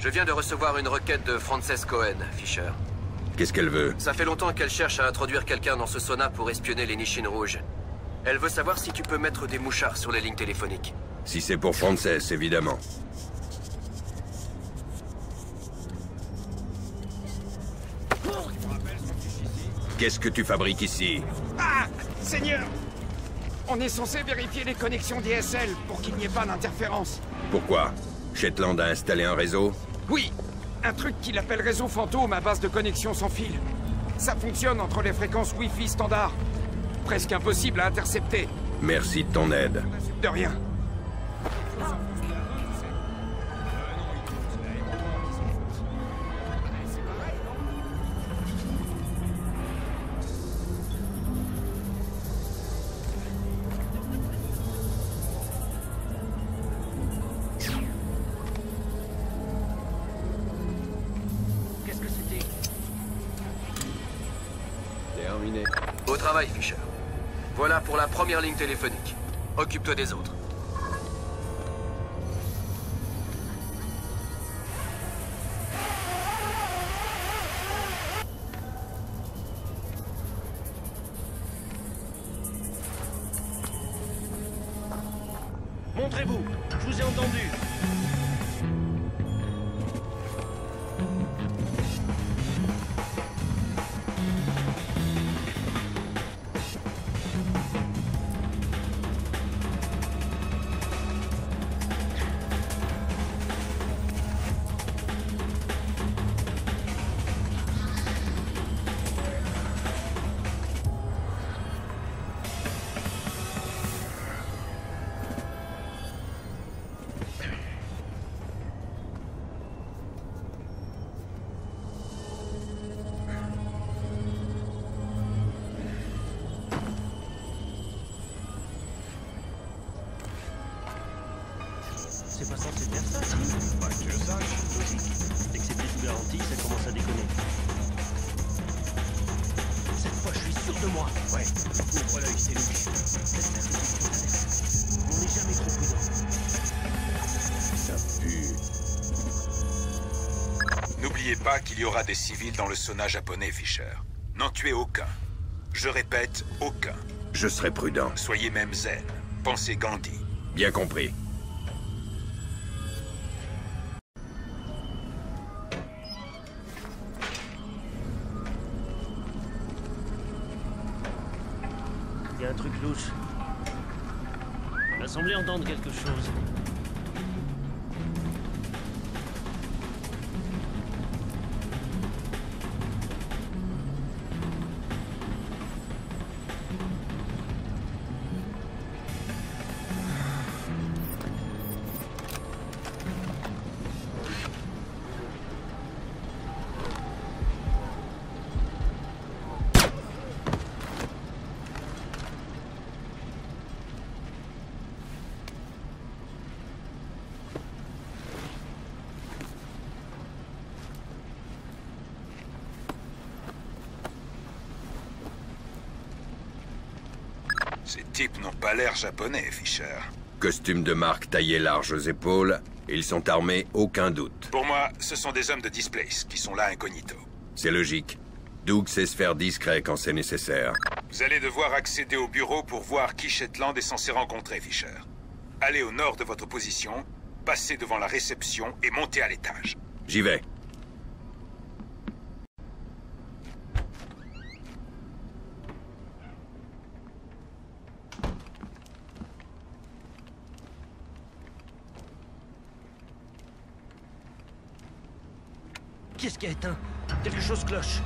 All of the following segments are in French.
Je viens de recevoir une requête de Frances Cohen, Fisher. Qu'est-ce qu'elle veut? Ça fait longtemps qu'elle cherche à introduire quelqu'un dans ce sauna pour espionner les Nichines rouges. Elle veut savoir si tu peux mettre des mouchards sur les lignes téléphoniques. Si c'est pour Frances, évidemment. Qu'est-ce que tu fabriques ici? Ah, Seigneur! On est censé vérifier les connexions DSL pour qu'il n'y ait pas d'interférence. Pourquoi? Shetland a installé un réseau? Oui, un truc qu'il appelle réseau fantôme à base de connexion sans fil. Ça fonctionne entre les fréquences Wi-Fi standard. Presque impossible à intercepter. Merci de ton aide. De rien. Au travail, Fisher. Voilà pour la première ligne téléphonique. Occupe-toi des autres. Montrez-vous, je vous ai entendu. C'est pas censé faire ça, si? Pas que je sache. Logique. Dès que c'est plus sous garantie, ça commence à déconner. Cette fois, je suis sûr de moi. Ouais. Ouvre l'œil, c'est louche. On n'est jamais trop prudent. Ça pue. N'oubliez pas qu'il y aura des civils dans le sauna japonais, Fisher. N'en tuez aucun. Je répète, aucun. Je serai prudent. Soyez même zen. Pensez Gandhi. Bien compris. Il y a un truc louche. Il m'a semblé entendre quelque chose. Ces types n'ont pas l'air japonais, Fisher. Costume de marque taillé large aux épaules. Ils sont armés, aucun doute. Pour moi, ce sont des hommes de Displace qui sont là incognito. C'est logique. Doug sait se faire discret quand c'est nécessaire. Vous allez devoir accéder au bureau pour voir qui Shetland est censé rencontrer, Fisher. Allez au nord de votre position, passez devant la réception et montez à l'étage. J'y vais. Qu'est-ce qui a éteint? Quelque chose cloche.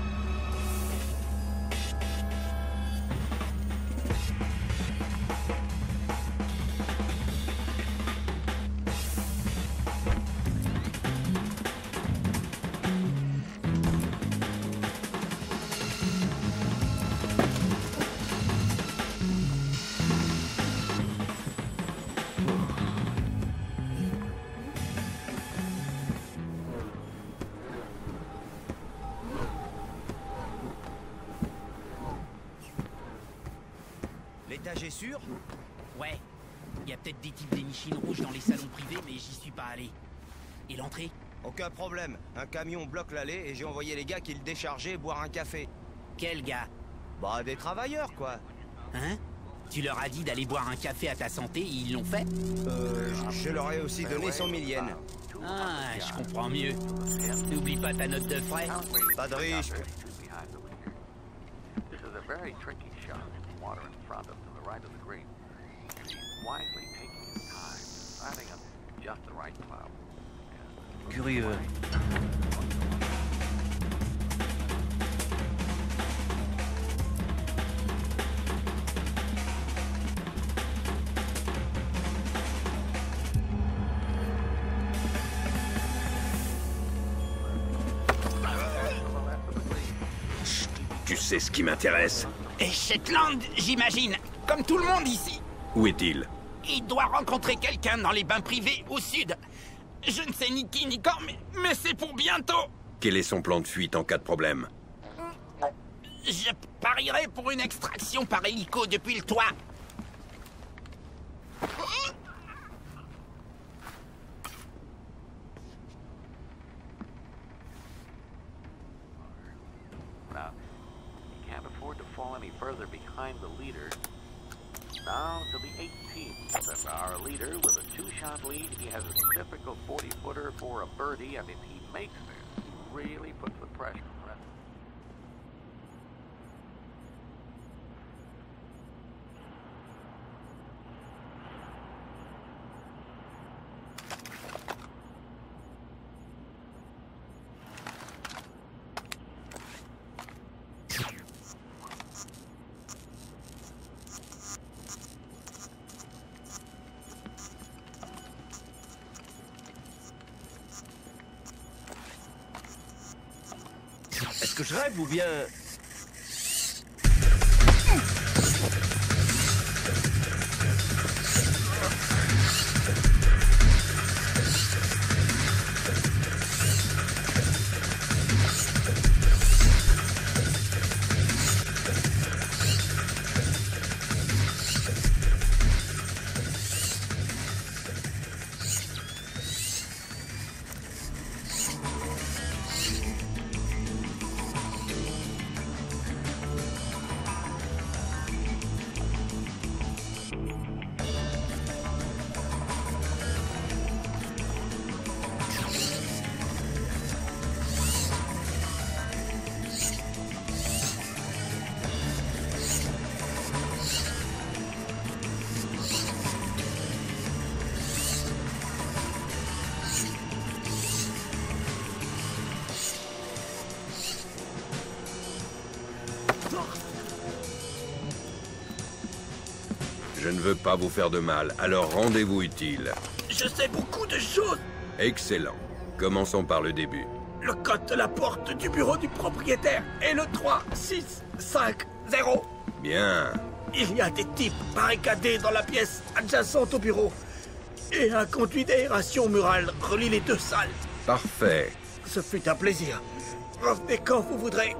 l'étage est sûr? Ouais. Il y a peut-être des types des Nichines rouges dans les salons privés, mais j'y suis pas allé. Et l'entrée? Aucun problème. Un camion bloque l'allée et j'ai envoyé les gars qui le déchargeaient boire un café. Quel gars? Bah, des travailleurs, quoi. Hein? Tu leur as dit d'aller boire un café à ta santé et ils l'ont fait? Je leur ai aussi donné 100 000 yens. Ah, je comprends mieux. N'oublie pas ta note de frais. Pas de risque. Curieux. Tu sais ce qui m'intéresse? Et Shetland, j'imagine. Comme tout le monde ici. Où est-il? Il doit rencontrer quelqu'un dans les bains privés au sud. Je ne sais ni qui ni quand, mais c'est pour bientôt. Quel est son plan de fuite en cas de problème? Je parierais pour une extraction par hélico depuis le toit. Now, you can't afford to fall any further behind the leader. Now to the 18th. And our leader with a 2-shot lead. He has a typical 40-footer for a birdie, and if he makes this, he really puts the pressure on it. Est-ce que je rêve ou bien... Je ne veux pas vous faire de mal, alors rendez-vous utile. Je sais beaucoup de choses. Excellent. Commençons par le début. Le code de la porte du bureau du propriétaire est le 3650. Bien. Il y a des types barricadés dans la pièce adjacente au bureau. Et un conduit d'aération mural relie les deux salles. Parfait. Ce fut un plaisir. Revenez quand vous voudrez.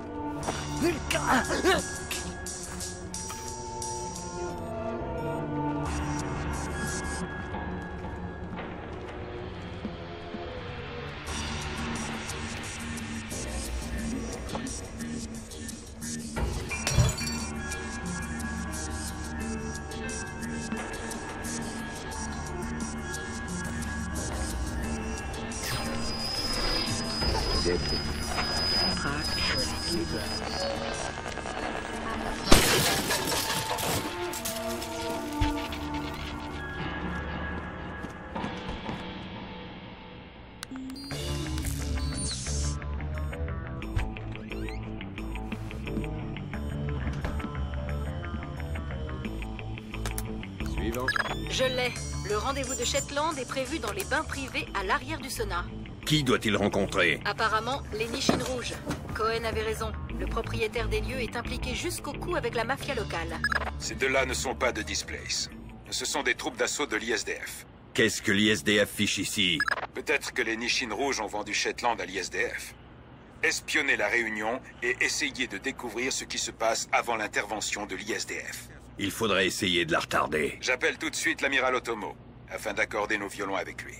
Suivant. Je l'ai. Le rendez-vous de Shetland est prévu dans les bains privés à l'arrière du sauna. Qui doit-il rencontrer? Apparemment, les Nichines rouges. Cohen avait raison. Le propriétaire des lieux est impliqué jusqu'au cou avec la mafia locale. Ces deux-là ne sont pas de Displace. Ce sont des troupes d'assaut de l'ISDF. Qu'est-ce que l'ISDF fiche ici? Peut-être que les Nichines rouges ont vendu Shetland à l'ISDF. Espionnez la Réunion et essayez de découvrir ce qui se passe avant l'intervention de l'ISDF. Il faudrait essayer de la retarder. J'appelle tout de suite l'amiral Otomo, afin d'accorder nos violons avec lui.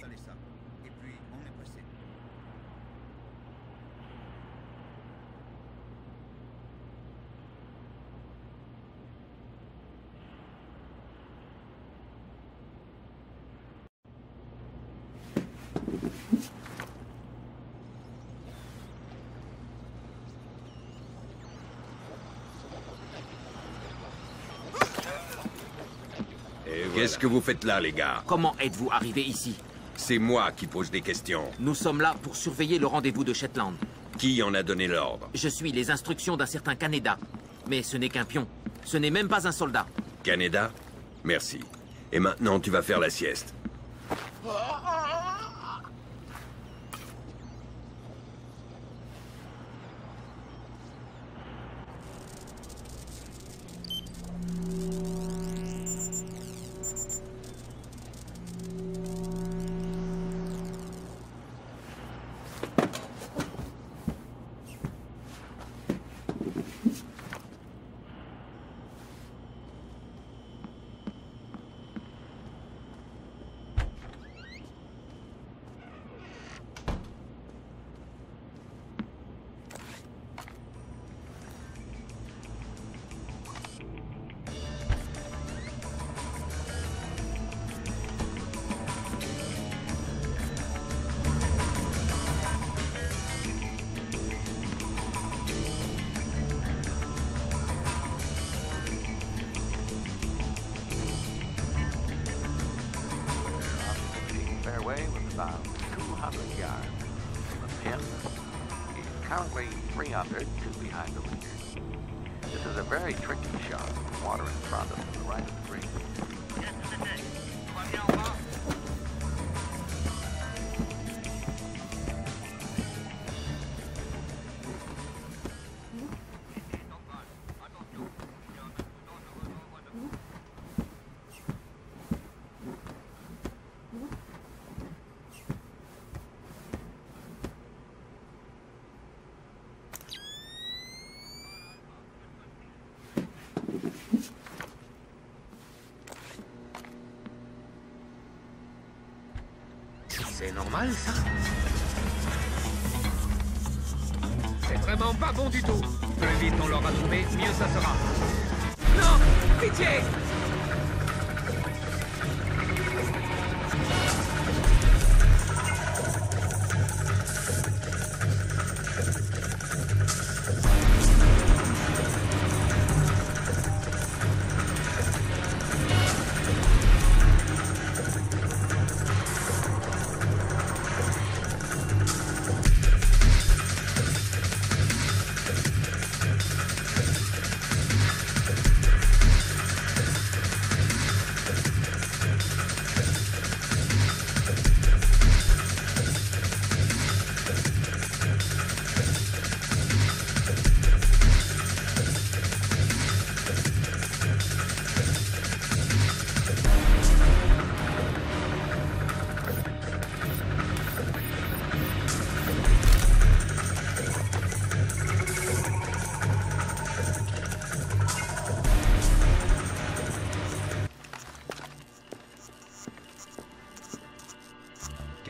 Qu'est-ce que vous faites là, les gars? Comment êtes-vous arrivé ici? C'est moi qui pose des questions. Nous sommes là pour surveiller le rendez-vous de Shetland. Qui en a donné l'ordre? Je suis les instructions d'un certain Kaneda. Mais ce n'est qu'un pion. Ce n'est même pas un soldat. Kaneda? Merci. Et maintenant, tu vas faire la sieste. Fairway with about 200 yards. The pin is currently 3 under, 2 behind the leader. This is a very tricky shot. Water in front of the right of the green. C'est normal, ça? C'est vraiment pas bon du tout. Plus vite on l'aura trouvé, mieux ça sera. Non! Pitié!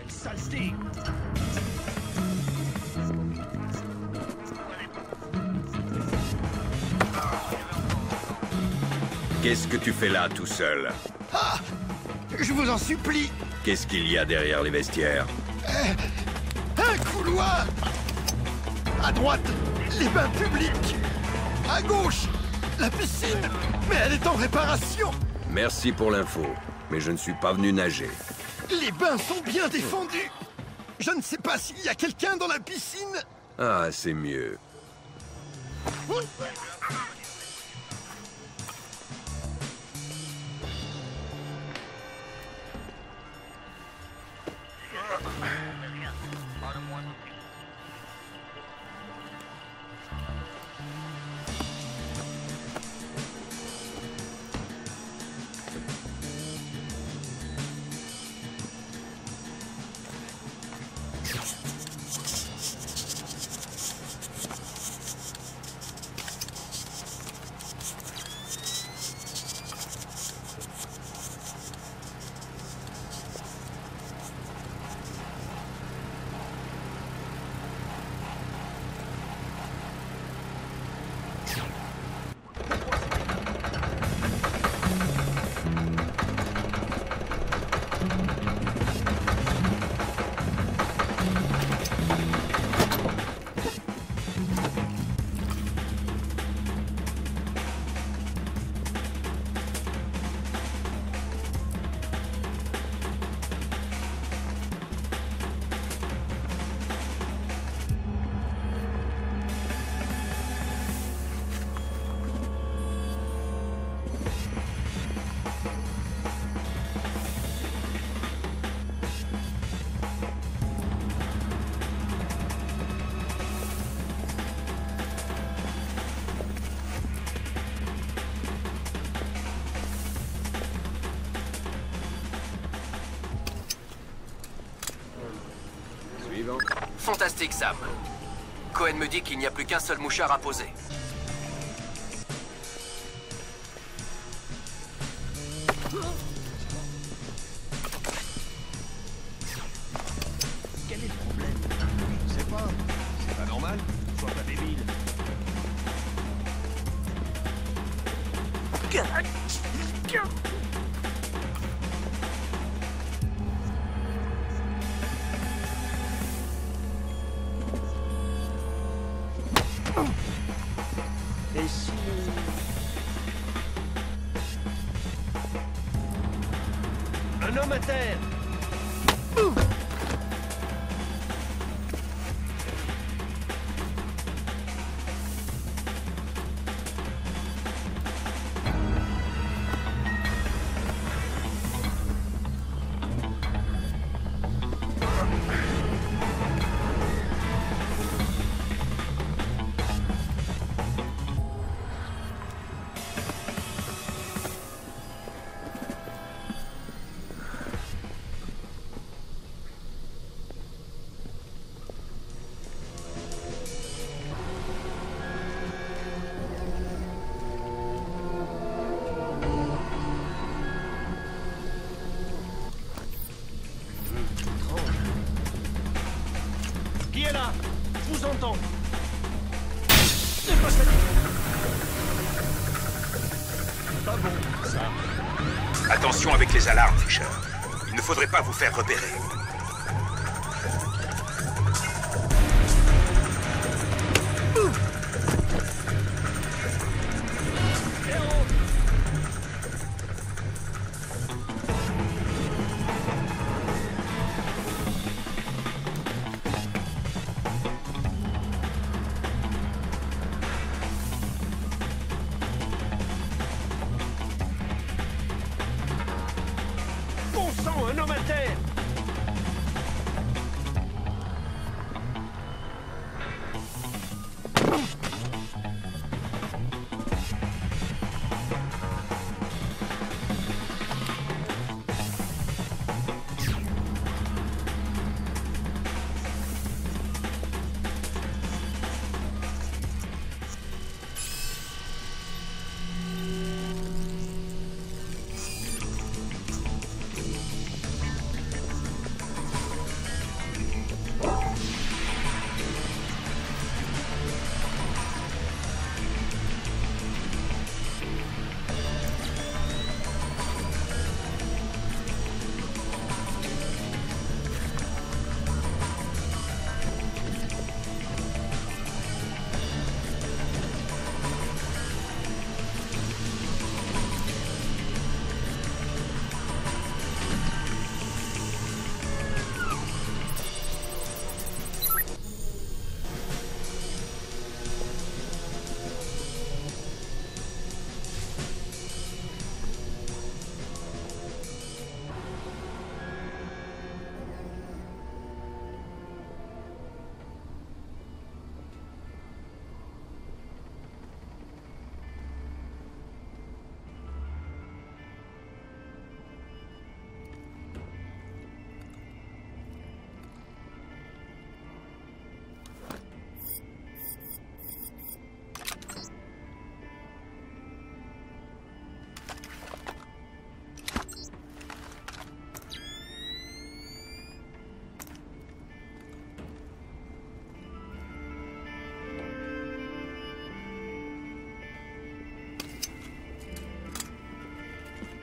Saleté! Qu'est-ce que tu fais là, tout seul? Ah! Je vous en supplie! Qu'est-ce qu'il y a derrière les vestiaires? Un couloir! À droite, les bains publics! À gauche, la piscine! Mais elle est en réparation! Merci pour l'info, mais je ne suis pas venu nager. Les bains sont bien défendus! Je ne sais pas s'il y a quelqu'un dans la piscine! Ah, c'est mieux. Fantastique, Sam. Cohen me dit qu'il n'y a plus qu'un seul mouchard à poser. Quel est le problème? Je sais pas. C'est pas normal. Sois pas débile. Et si... Un homme à terre! Qui est là? Je vous entends. C'est pas ça. Pas bon, ça. Attention avec les alarmes, Fisher. Il ne faudrait pas vous faire repérer. Bon sang, un homme à terre!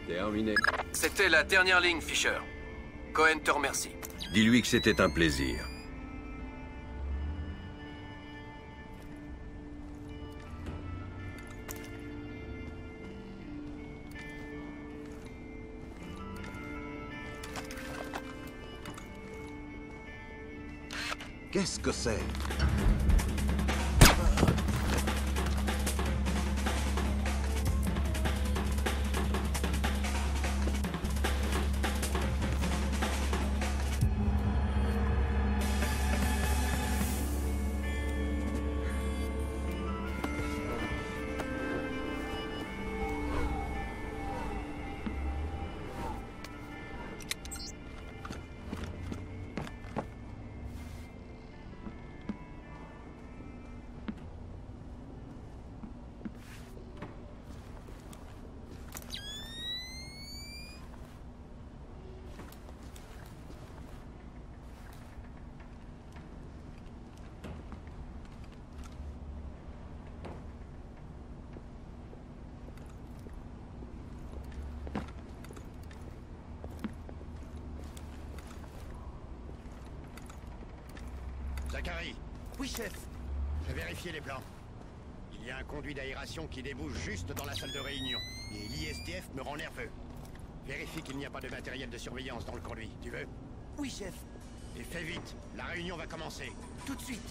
Terminé. C'était la dernière ligne, Fisher. Cohen te remercie. Dis-lui que c'était un plaisir. Qu'est-ce que c'est? Zachary. Oui, chef. J'ai vérifié les plans. Il y a un conduit d'aération qui débouche juste dans la salle de réunion. Et l'ISDF me rend nerveux. Vérifie qu'il n'y a pas de matériel de surveillance dans le conduit. Tu veux? Oui, chef. Et fais vite. La réunion va commencer. Tout de suite.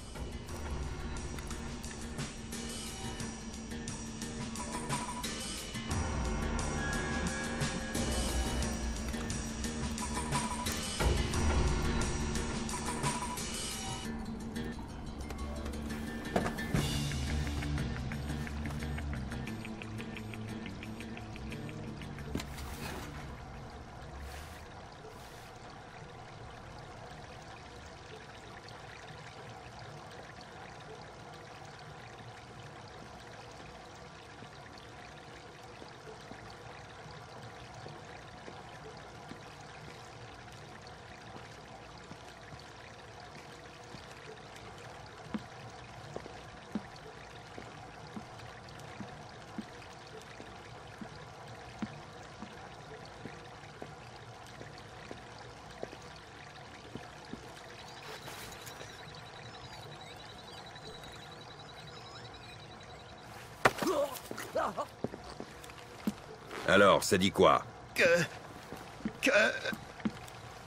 Alors, ça dit quoi? Que...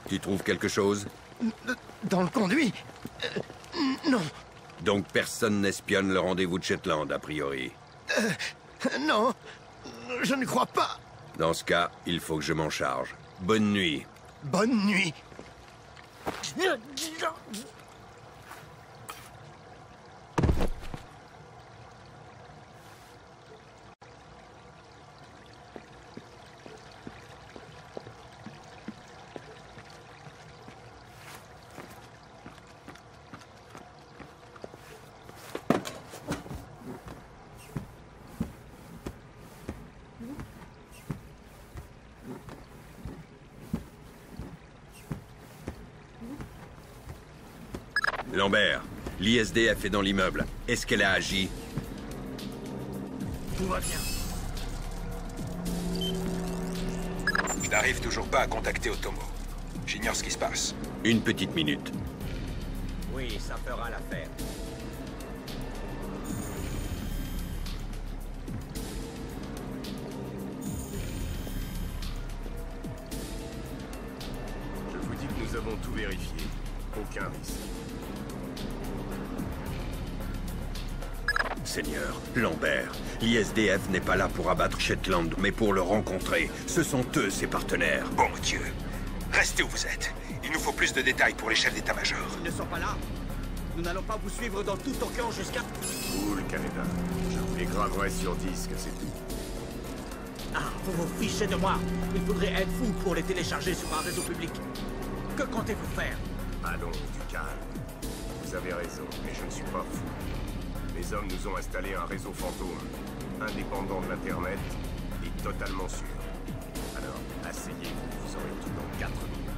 Tu trouves quelque chose? Dans le conduit? Non. Donc personne n'espionne le rendez-vous de Shetland, a priori. Non. Je ne crois pas. Dans ce cas, il faut que je m'en charge. Bonne nuit. Bonne nuit. Lambert, l'ISDF est dans l'immeuble. Est-ce qu'elle a agi? Tout va bien. Je n'arrive toujours pas à contacter Otomo. J'ignore ce qui se passe. Une petite minute. Oui, ça fera l'affaire. Je vous dis que nous avons tout vérifié. Aucun risque. Seigneur, Lambert, l'ISDF n'est pas là pour abattre Shetland, mais pour le rencontrer. Ce sont eux, ses partenaires. Bon Dieu. Restez où vous êtes. Il nous faut plus de détails pour les chefs d'état-major. Ils ne sont pas là. Nous n'allons pas vous suivre dans tout Tokyo jusqu'à... Cool, Canada. Je vous les graverai sur disque, c'est tout. Ah, vous vous fichez de moi. Il faudrait être fou pour les télécharger sur un réseau public. Que comptez-vous faire? Allons, du calme. Vous avez raison, mais je ne suis pas fou. Les hommes nous ont installé un réseau fantôme, indépendant de l'Internet et totalement sûr. Alors, asseyez-vous, vous aurez tout dans 4 minutes.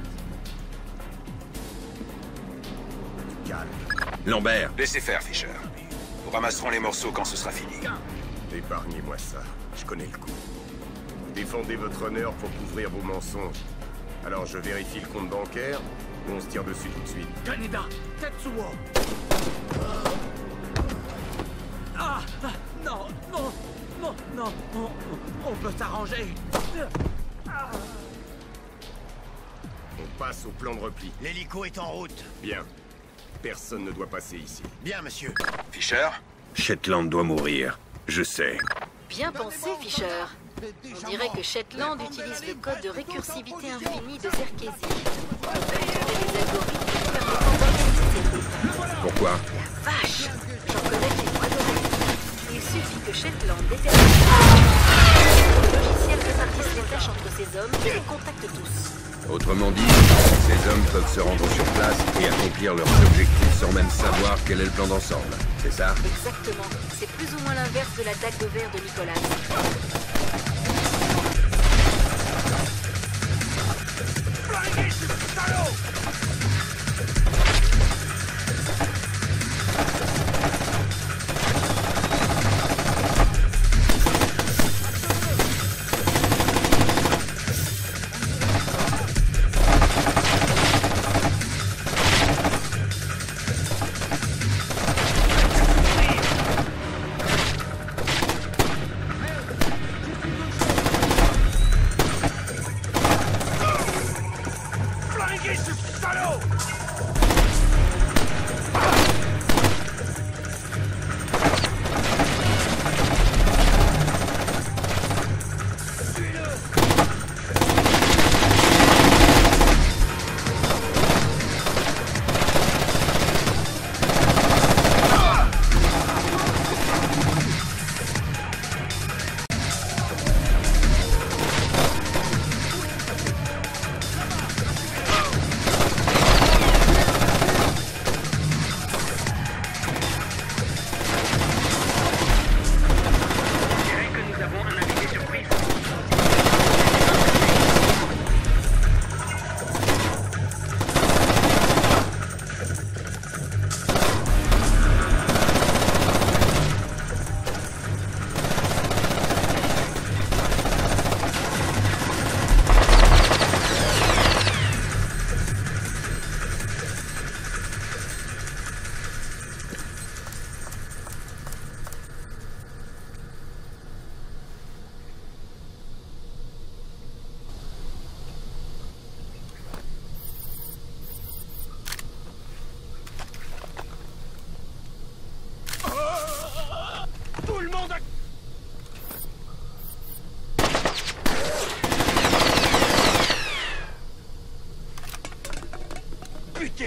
Du calme. Lambert! Laissez faire, Fisher. Nous ramasserons les morceaux quand ce sera fini. Épargnez-moi ça, je connais le coup. Vous défendez votre honneur pour couvrir vos mensonges. Alors je vérifie le compte bancaire, ou on se tire dessus tout de suite. Kaneda, Tetsuo. Ah, non, non, non, non, on peut s'arranger. On passe au plan de repli. L'hélico est en route. Bien. Personne ne doit passer ici. Bien, monsieur. Fisher? Shetland doit mourir. Je sais. Bien pensé, Fisher. On dirait que Shetland utilise le code de récursivité infinie de Zerkesi pour capturer les algorithmes permettant d'organiser ses routes. Pourquoi? La vache! J'en connais qui vont adorer. Il suffit que Shetland détermine le logiciel répartisse les tâches entre ses hommes et les contacte tous. Autrement dit, ces hommes peuvent se rendre sur place et accomplir leurs objectifs sans même savoir quel est le plan d'ensemble. C'est ça? Exactement. C'est plus ou moins l'inverse de la dague de verre de Nicolas.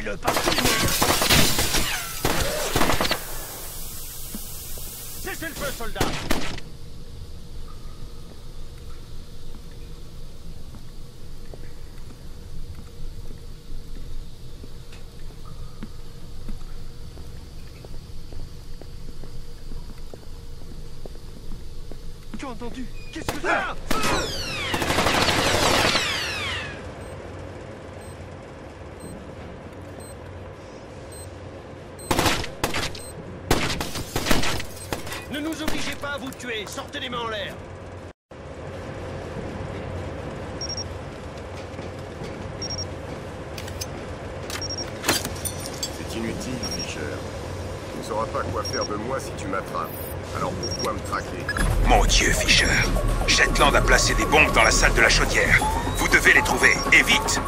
Tuez-le par tous les moyens. Cessez le feu, soldat. Tu as entendu? Qu'est-ce que c'est? Ne nous obligez pas à vous tuer. Sortez les mains en l'air. C'est inutile, Fisher. Tu ne sauras pas quoi faire de moi si tu m'attrapes. Alors pourquoi me traquer? Mon Dieu, Fisher. Shetland a placé des bombes dans la salle de la chaudière. Vous devez les trouver, et vite!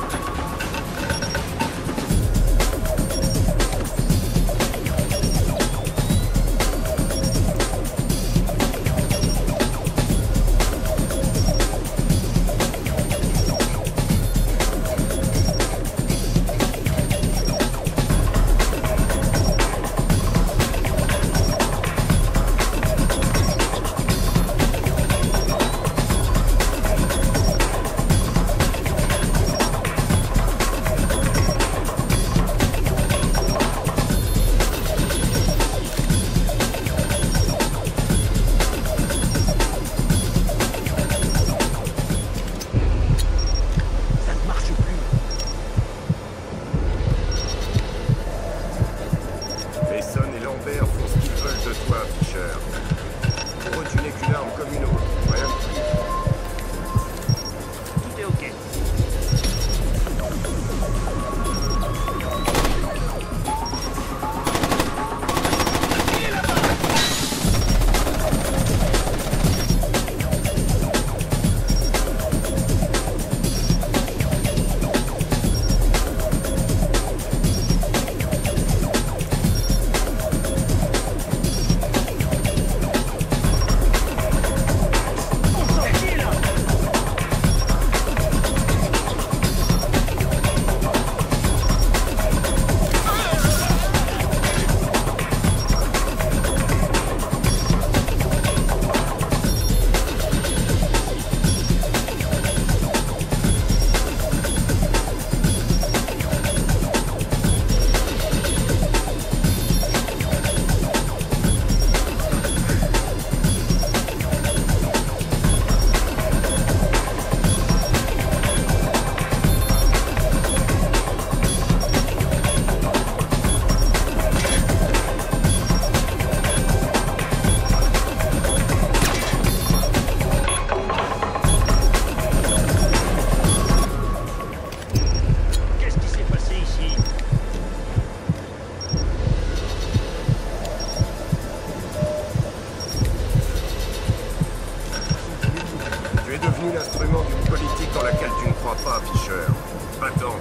L'instrument d'une politique dans laquelle tu ne crois pas, Fisher. Va-t'en.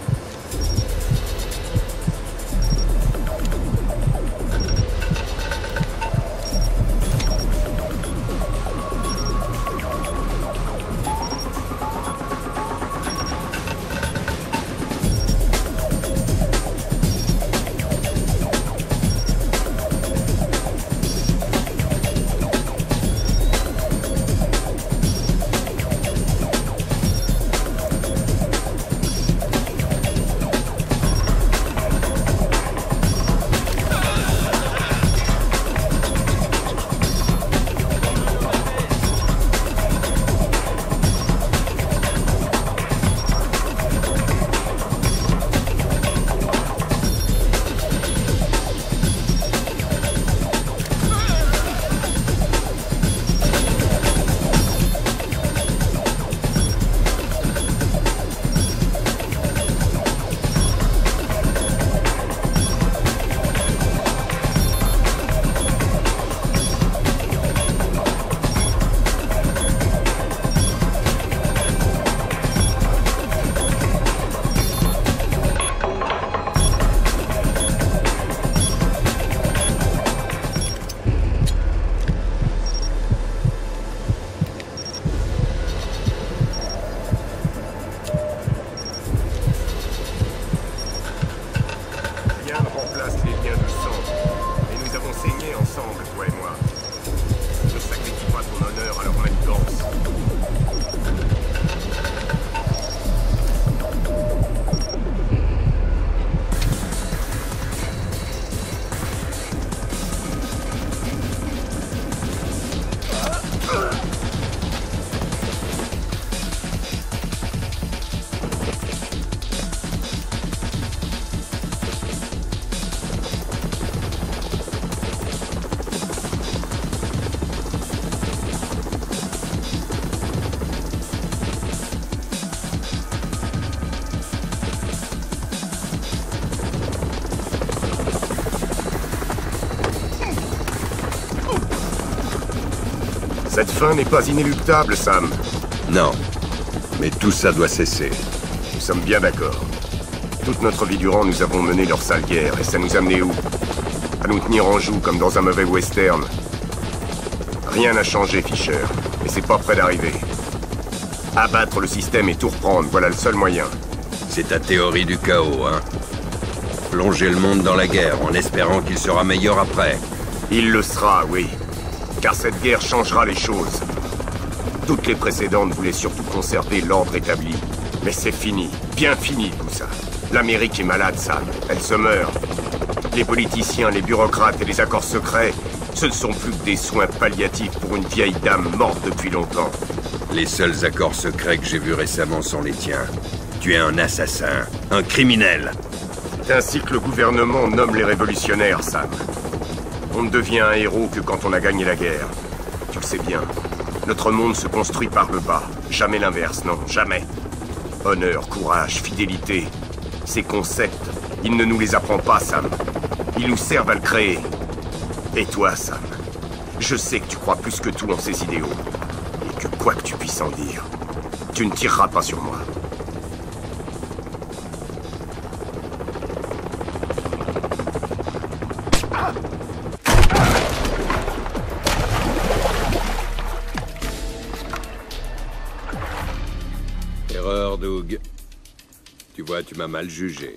Cette fin n'est pas inéluctable, Sam. Non. Mais tout ça doit cesser. Nous sommes bien d'accord. Toute notre vie durant, nous avons mené leur sale guerre, et ça nous a menés où? À nous tenir en joue comme dans un mauvais western. Rien n'a changé, Fisher, mais c'est pas près d'arriver. Abattre le système et tout reprendre, voilà le seul moyen. C'est ta théorie du chaos, hein? Plonger le monde dans la guerre en espérant qu'il sera meilleur après. Il le sera, oui. Car cette guerre changera les choses. Toutes les précédentes voulaient surtout conserver l'ordre établi. Mais c'est fini, bien fini tout ça. L'Amérique est malade, Sam. Elle se meurt. Les politiciens, les bureaucrates et les accords secrets, ce ne sont plus que des soins palliatifs pour une vieille dame morte depuis longtemps. Les seuls accords secrets que j'ai vus récemment sont les tiens. Tu es un assassin, un criminel. C'est ainsi que le gouvernement nomme les révolutionnaires, Sam. On ne devient un héros que quand on a gagné la guerre. Tu le sais bien. Notre monde se construit par le bas. Jamais l'inverse, non, jamais. Honneur, courage, fidélité. Ces concepts, il ne nous les apprend pas, Sam. Ils nous servent à le créer. Et toi, Sam, je sais que tu crois plus que tout en ces idéaux. Et que quoi que tu puisses en dire, tu ne tireras pas sur moi. Erreur, Doug. Tu vois, tu m'as mal jugé.